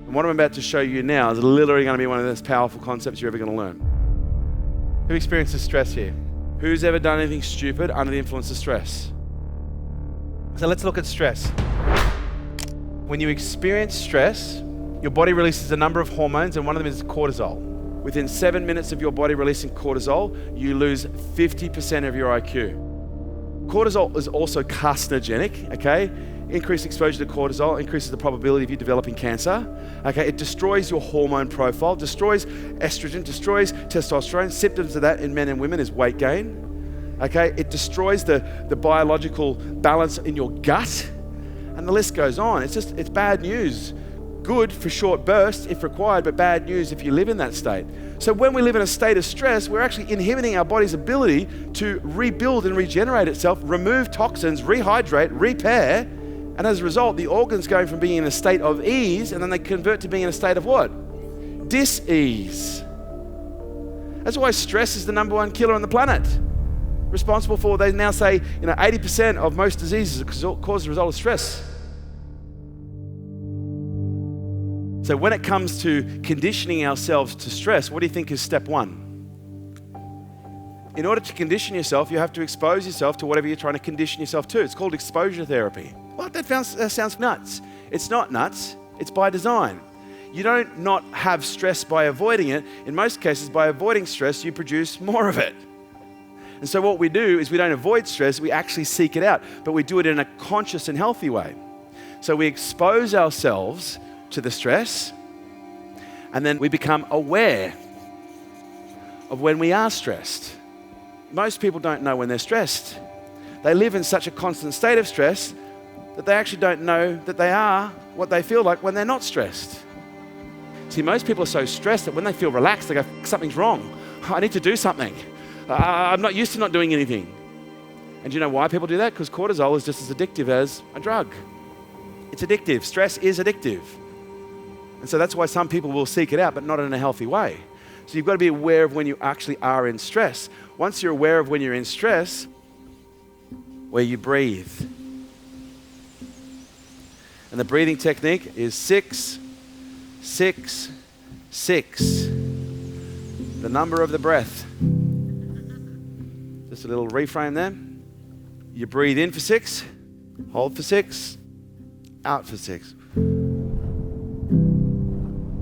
And what I'm about to show you now is literally going to be one of the most powerful concepts you're ever going to learn. Who experiences stress here? Who's ever done anything stupid under the influence of stress? So let's look at stress. When you experience stress, your body releases a number of hormones, and one of them is cortisol. Within 7 minutes of your body releasing cortisol, you lose 50% of your IQ. Cortisol is also carcinogenic, okay? Increased exposure to cortisol increases the probability of you developing cancer. Okay, it destroys your hormone profile, destroys estrogen, destroys testosterone. Symptoms of that in men and women is weight gain. Okay, it destroys the biological balance in your gut, and the list goes on. It's bad news. Good for short bursts if required, but bad news if you live in that state. So when we live in a state of stress, we're actually inhibiting our body's ability to rebuild and regenerate itself, remove toxins, rehydrate, repair. And as a result, the organs going from being in a state of ease, and then they convert to being in a state of what? Dis-ease. That's why stress is the number one killer on the planet. Responsible for, they now say, 80% of most diseases are caused as a result of stress. So when it comes to conditioning ourselves to stress, what do you think is step one? In order to condition yourself, you have to expose yourself to whatever you're trying to condition yourself to. It's called exposure therapy. Well, that sounds nuts. It's not nuts. It's by design. You don't not have stress by avoiding it. In most cases, by avoiding stress, you produce more of it. And so what we do is we don't avoid stress, we actually seek it out, but we do it in a conscious and healthy way. So we expose ourselves to the stress, and then we become aware of when we are stressed. Most people don't know when they're stressed. They live in such a constant state of stress that they actually don't know that they are what they feel like when they're not stressed. See, most people are so stressed that when they feel relaxed, they go, something's wrong. I need to do something. I'm not used to not doing anything. And do you know why people do that? Because cortisol is just as addictive as a drug. It's addictive. Stress is addictive. And so that's why some people will seek it out, but not in a healthy way. So you've got to be aware of when you actually are in stress. Once you're aware of when you're in stress, where you breathe. And the breathing technique is 6, 6, 6. The number of the breath. Just a little reframe there. You breathe in for 6, hold for 6, out for 6.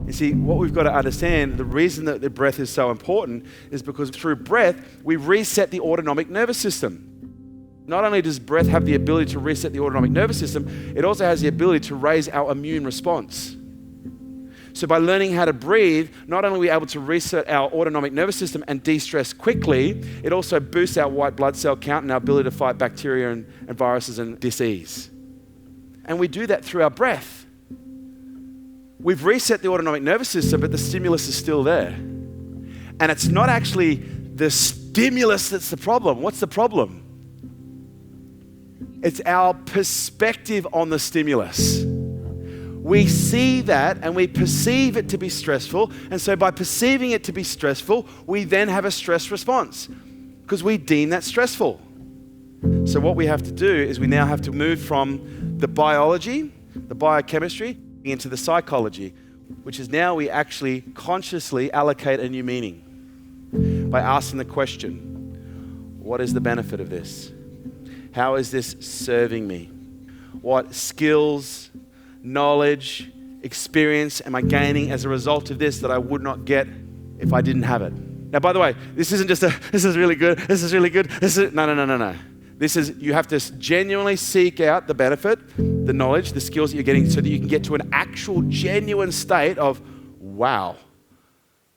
You see, what we've got to understand, the reason that the breath is so important is because through breath, we reset the autonomic nervous system. Not only does breath have the ability to reset the autonomic nervous system, it also has the ability to raise our immune response. So by learning how to breathe, not only are we able to reset our autonomic nervous system and de-stress quickly, it also boosts our white blood cell count and our ability to fight bacteria and viruses and disease. And we do that through our breath. We've reset the autonomic nervous system, but the stimulus is still there. And it's not actually the stimulus that's the problem. What's the problem? It's our perspective on the stimulus. We see that and we perceive it to be stressful. And so by perceiving it to be stressful, we then have a stress response because we deem that stressful. So what we have to do is we now have to move from the biology, the biochemistry, into the psychology, which is now we actually consciously allocate a new meaning by asking the question, what is the benefit of this? How is this serving me? What skills, knowledge, experience am I gaining as a result of this that I would not get if I didn't have it? Now, by the way, this isn't just this is really good, no. This is, you have to genuinely seek out the benefit, the knowledge, the skills that you're getting so that you can get to an actual genuine state of, wow,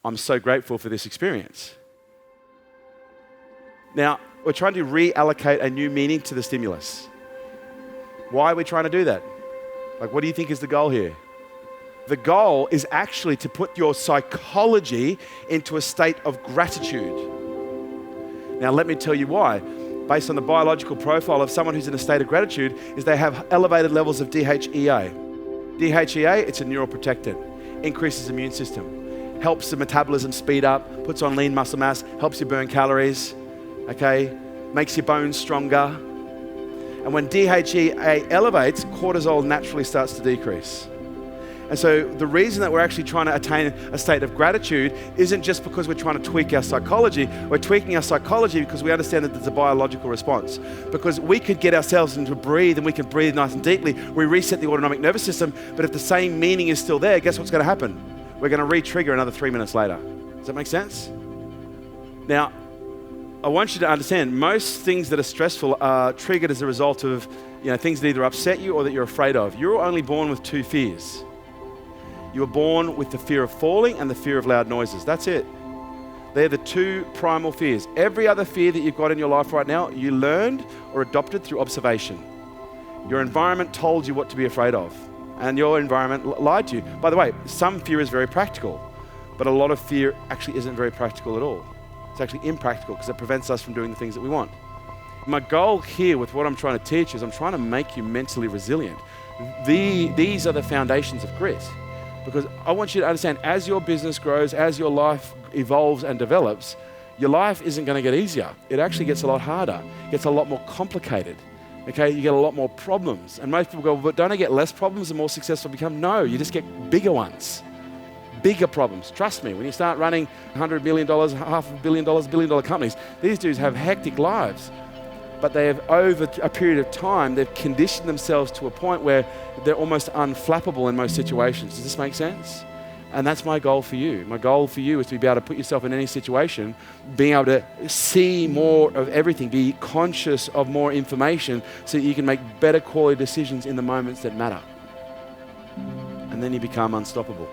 I'm so grateful for this experience. Now, we're trying to reallocate a new meaning to the stimulus. Why are we trying to do that? Like, what do you think is the goal here? The goal is actually to put your psychology into a state of gratitude. Now, let me tell you why. Based on the biological profile of someone who's in a state of gratitude, is they have elevated levels of DHEA. DHEA, it's a neuroprotectant, increases the immune system, helps the metabolism speed up, puts on lean muscle mass, helps you burn calories, okay, makes your bones stronger. And when DHEA elevates, cortisol naturally starts to decrease. And so the reason that we're actually trying to attain a state of gratitude isn't just because we're trying to tweak our psychology. We're tweaking our psychology because we understand that there's a biological response. Because we could get ourselves into breathe, and we can breathe nice and deeply. We reset the autonomic nervous system, but if the same meaning is still there, guess what's going to happen? We're going to re-trigger another 3 minutes later. Does that make sense? Now, I want you to understand, most things that are stressful are triggered as a result of things that either upset you or that you're afraid of. You're only born with 2 fears. You were born with the fear of falling and the fear of loud noises. That's it. They're the 2 primal fears. Every other fear that you've got in your life right now, you learned or adopted through observation. Your environment told you what to be afraid of, and your environment lied to you. By the way, some fear is very practical, but a lot of fear actually isn't very practical at all. It's actually impractical because it prevents us from doing the things that we want. My goal here with what I'm trying to teach is I'm trying to make you mentally resilient. These are the foundations of grit. Because I want you to understand, as your business grows, as your life evolves and develops, your life isn't going to get easier. It actually gets a lot harder. It gets a lot more complicated. Okay, you get a lot more problems. And most people go, but don't I get less problems the more successful I become? No, you just get bigger ones. Bigger problems. Trust me, when you start running $100 million, $500 million, billion-dollar companies, these dudes have hectic lives. But they have, over a period of time, they've conditioned themselves to a point where they're almost unflappable in most situations. Does this make sense? And that's my goal for you. My goal for you is to be able to put yourself in any situation, being able to see more of everything, be conscious of more information so that you can make better quality decisions in the moments that matter. And then you become unstoppable.